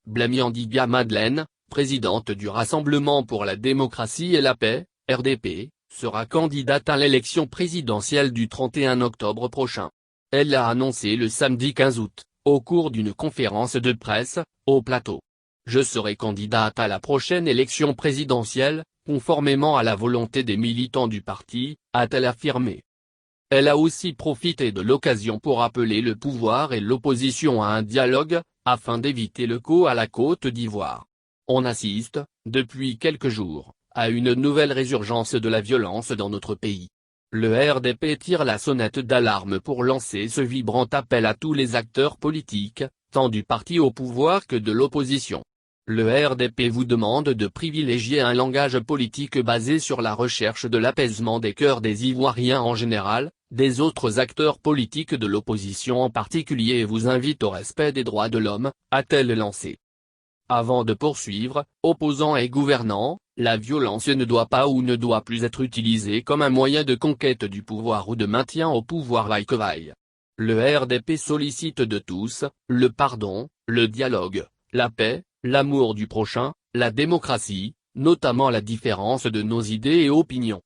Blamyandiga Madeleine, présidente du Rassemblement pour la démocratie et la paix, RDP, sera candidate à l'élection présidentielle du 31 octobre prochain. Elle l'a annoncé le samedi 15 août, au cours d'une conférence de presse, au plateau. Je serai candidate à la prochaine élection présidentielle, conformément à la volonté des militants du parti, a-t-elle affirmé. Elle a aussi profité de l'occasion pour appeler le pouvoir et l'opposition à un dialogue, afin d'éviter le coup à la Côte d'Ivoire. On assiste, depuis quelques jours, à une nouvelle résurgence de la violence dans notre pays. Le RDP tire la sonnette d'alarme pour lancer ce vibrant appel à tous les acteurs politiques, tant du parti au pouvoir que de l'opposition. Le RDP vous demande de privilégier un langage politique basé sur la recherche de l'apaisement des cœurs des Ivoiriens en général, des autres acteurs politiques de l'opposition en particulier et vous invite au respect des droits de l'homme, a-t-elle lancé. Avant de poursuivre, opposants et gouvernants, la violence ne doit pas ou ne doit plus être utilisée comme un moyen de conquête du pouvoir ou de maintien au pouvoir vaille que vaille. Le RDP sollicite de tous, le pardon, le dialogue, la paix, l'amour du prochain, la démocratie, notamment la différence de nos idées et opinions.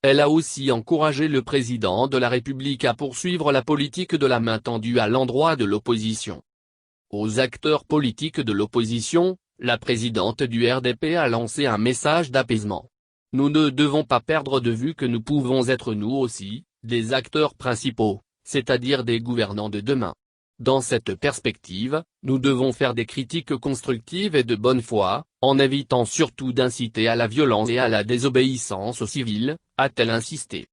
Elle a aussi encouragé le président de la République à poursuivre la politique de la main tendue à l'endroit de l'opposition. Aux acteurs politiques de l'opposition, la présidente du RDP a lancé un message d'apaisement. Nous ne devons pas perdre de vue que nous pouvons être nous aussi, des acteurs principaux, c'est-à-dire des gouvernants de demain. Dans cette perspective, nous devons faire des critiques constructives et de bonne foi, en évitant surtout d'inciter à la violence et à la désobéissance aux civils, a-t-elle insisté.